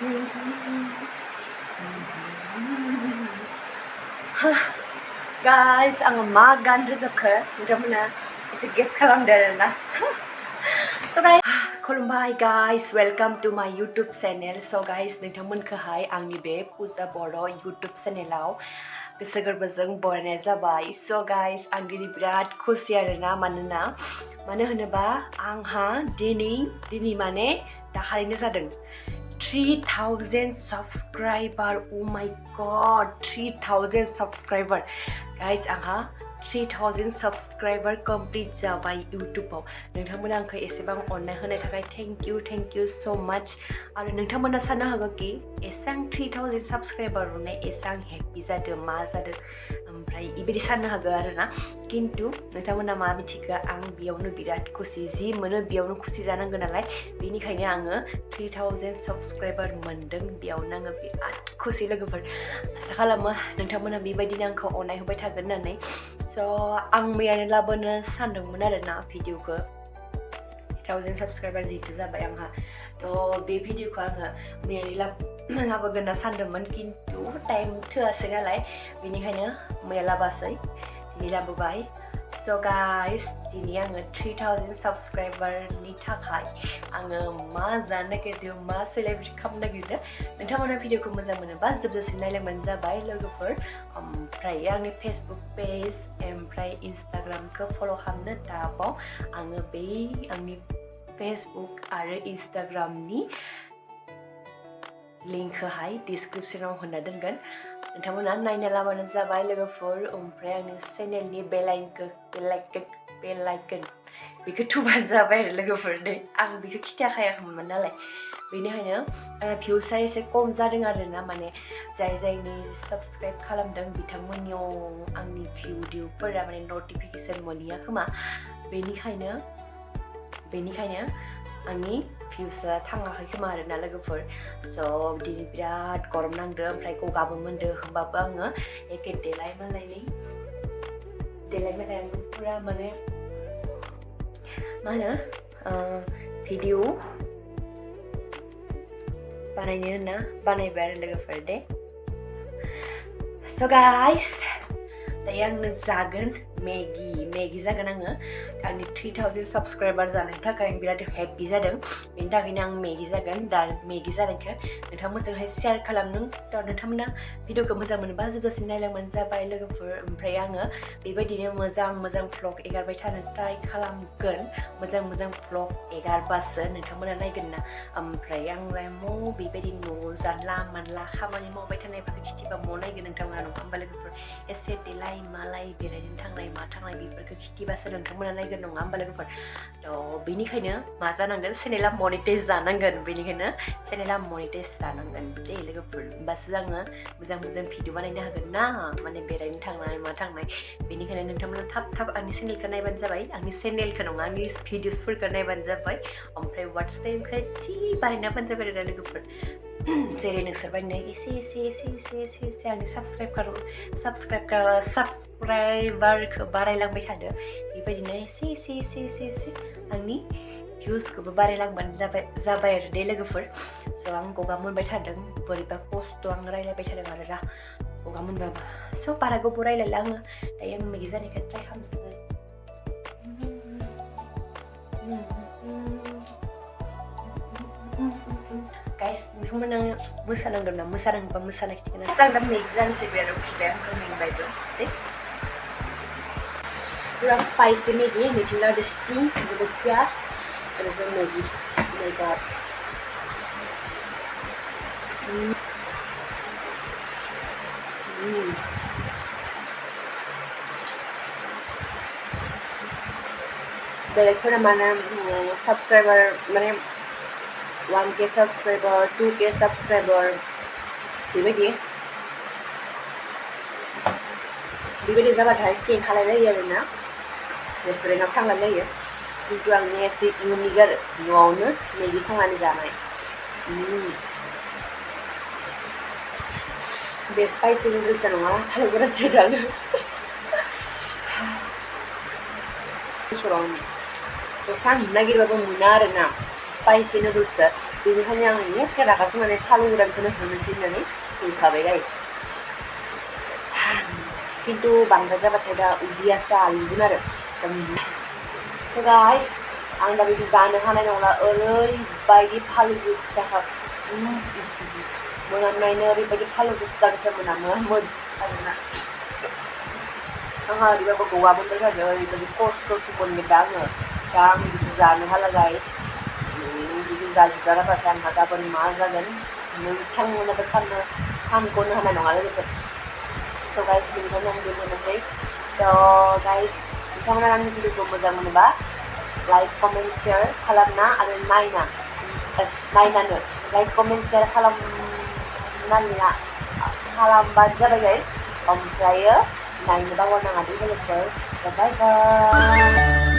Guys, ang magan roजाबखो नोंथांमोना एसे gas खालामदो आरोना. So guys, खुलुमबाय guys, welcome to my YouTube channel. So guys, नोंथांमोनखौहाय आंनि बे फुजा बर' YouTube channelआव गोसो गोरबोजों बरायनाय जाबाय. So guys, आं दिनै बिराद खुसि आरोना मानो होनोबा आंहा दिनै माने दाखालिनो जादों 3000 subscriber. Oh my god, 3000 subscriber. Guys, आंहा 3000 subscriber complete जाबाय YouTubeआव. नोंथांमोना आंखौ एसेबां अननाय होनाय थाखाय thank you so much. आरो नोंथांमोना साननो हागौ कि एसां 3000 subscriber होनाय एसां happy जादों मा जादों ओमफ्राय इबायदि साननो हागौ आरोना. किन्तु नोंथांमोना मा मिथिगौ आं बेयावनो बिराद खुसि जि मोनो बेयावनो खुसि जानांगौ नालाय बेनिखायनो आङो 3000 subscriber मोनदों बेयावनो आङो बिराद खुसि लोगोफोर. आसा खालामो नोंथांमोना बेबायदिनो आंखौ अननाय होबाय थागोन होननानै. So आं मैयानो लाबोनो सानदोंमोन आरोना भिडिअखौ 1000 subscriber जिहेतु जाबाय आंहा. थ' बे भिडिअखौ आङो मैयानो लाबोगोन होनना सानदोंमोन किन्तु टाइम थोआसै नालाय बेनिखायनो मैया लाबोआसै दिनै लाबोबाय. So guys, दिनै आङो 3000 subscriberनि थाखाय आङो मा जानो नागिरदों मा सेलेब्रेट खालामनो नागिरदों. नोंथांमोना भिडिअखौ मोजां मोनोबा जोबजासिम नायलांबानो जाबाय लोगोफोर. ओमफ्राय आंनि फेसबुक पेज ओमफ्राय इन्स्टाग्रामखौ फल' खालामनो दाबाव आङो बै आंनि फेसबुक आरो इन्स्टाग्रामनि लिंकखौहाय डिसक्रिपसनाव होना दोनगोन. नोंथांमोना नायना लाबानो जाबाय लोगोफोर. ओमफ्राय आंनि चेनेलनि बेल आइकन बेखौ थुबानो जाबाय आरो लोगोफोर. आं बेखौ खिथाखायाखैमोन नालाय बेनिखायनो आंना भिउसआ एसे खम जादों आरोना. माने जायनि साबस्क्राइब खालामदों बिथांमोननियाव आंनि भिडिअफोरा माने नटिफिकेसन मोनहैया खोमा बेनिखायनो आंनि भिउसआ थाङाखै खोमा आरोना लोगोफोर. स' दिनै बिराद गरम नांदों ओमफ्राय गगाबो मोनदों होमबाबो आङो एखे देलाय मालाय आं पुरा माने मा होनो भिडिअ बानायनो होनना बानायबाय आरो लोगोफोर दे. So guys, दायो आंनो जागोन मेगि जागोन आङो. आंनि 3000 subscriber जानायनि थाखाय आं बिराद हेपि जादों बेनि थाखायनो आं मेगि जागोन. दा मेगि जानायखौ नोंथांमोनजोंहाय शेयार खालामदों. थ' नोंथांमोना भिडिअखौ मोजां मोनोबा जोबजासिम नायलांबानो जाबाय लोगोफोर. ओमफ्राय आङो बेबायदिनो मोजां vlog एगारबाय थानो ट्राइ खालामगोन. मोजां vlog एगारबासो नोंथांमोना नायगोन ना. ओमफ्राय आंलाय बेबायदि न'आव जानला मानला खामानि मावबाय थानायफोरखौ खिथिबा नायगोन नोंथांमोना नङा होमबा लोगोफोर. एसे देलाय मालाय बेरायनो थांनाय मा थांनाय बेफोरखौ खिथिबासो नोंथांमोना नायगोन नङा होमबा लोगोफोर. थ' बेनिखायनो मा जानांगोन चेनेला मनिटाइज जानांगोन. बेनिखायनो चेनेला मनिटाइज जानांगोन दे लोगोफोर. होमबासो आङो मोजां भिडिअ बानायनो हागोन ना माने बेरायनो थांनाय मा थांनाय. बेनिखायनो नोंथांमोना थाब आंनि चेनेलखौ नायबानो जाबाय. आंनि चेनेलखौ नङा आंनि भिडिअसफोरखौ नायबानो जाबाय. ओमफ्राय वाट्स टाइमखौ थि बानायनाबानो जाबाय आरो लोगोफोर. जेरै नोंसोरबायदिनो एसे आंनि साबस्क्राइबारखौ बारायलांबाय थादो. बेबायदिनो एसे आंनि भिउसखौबो बारायलांबानो जाबाय आरो दे लोगोफोर. स' आं गगा मोनबाय थादों बोरैबा खस्थ' आं रायलायबाय थादों आरोना गगा मोनबाबो. स' बारा गोबाव रायलायला आङो. दायो आं मेगि जानायखौ ट्राइ खालामसै. गाइस नोंथांमोना मोसानांगोन ना मोसानांगौबा मोसानाय खिथिगोन. आं दा मेगि जानोसै आरो उखिबाय आंखौ मेंबायबो दे. पूरा स्पाइसी मेगी मिथिं लादो स्टिं with पियाज and it's Maggi. Oh my god. बेलेगफोरा माने साबस्क्राइबार माने 1K subscriber 2K subscriber बेबायदि जाबाथाय केक खालायलायो आरोना रेस्टुरेन्टआव थांलायलायो. किन्तु आंनि एसे इउनिक आरो न'आवनो मेगि संनानै जानाय. बे स्पाइसि नुडल्सआ नङा फालौ गोरानसो दानो. एसां नागिरबाबो मोना आरोना स्पाइसि नुडल्सखौ बेनिखायनो आं एखे रागासो माने फालु गोरानखौनो होनोसै होननानै होखाबाय गाइस खिन्थु बांद्राय जाबाथाय दा उदैयासो आलुगोन आरो स' गाइस आं दा बेखौ जानो हानाय नंला ओरैबायदि फालु गोसा मोनामनायनो ओरैबायदि फालु गोसा गोसा मोनामो आरोना आंहा ओरैबाबो गगा मोनबाय थादों ओरैबायदि खस्थ'सो मोनबाय दा आङो दा आं बिखौ जानो हाला गाइस बिदि जाजोबना गारबाथाय आंहा गाबोन मा जागोन नोंथांमोनाबो सानखौनो हानाय नङा लोगोफोर स' गाइस बेनिखायनो आं दोनथ'नोसै स' गाइस नोंथांमोना आंनि भिडिअखौ मोजां मोनोबा लाइक कमेन्ट शेयार खालामना आरो नायनानो लाइक कमेन्ट शेयार खालामबानो जाबाय गाइस ओमफ्रायो नायनो बावगारनाङा दे लोगोफोर बाय बाय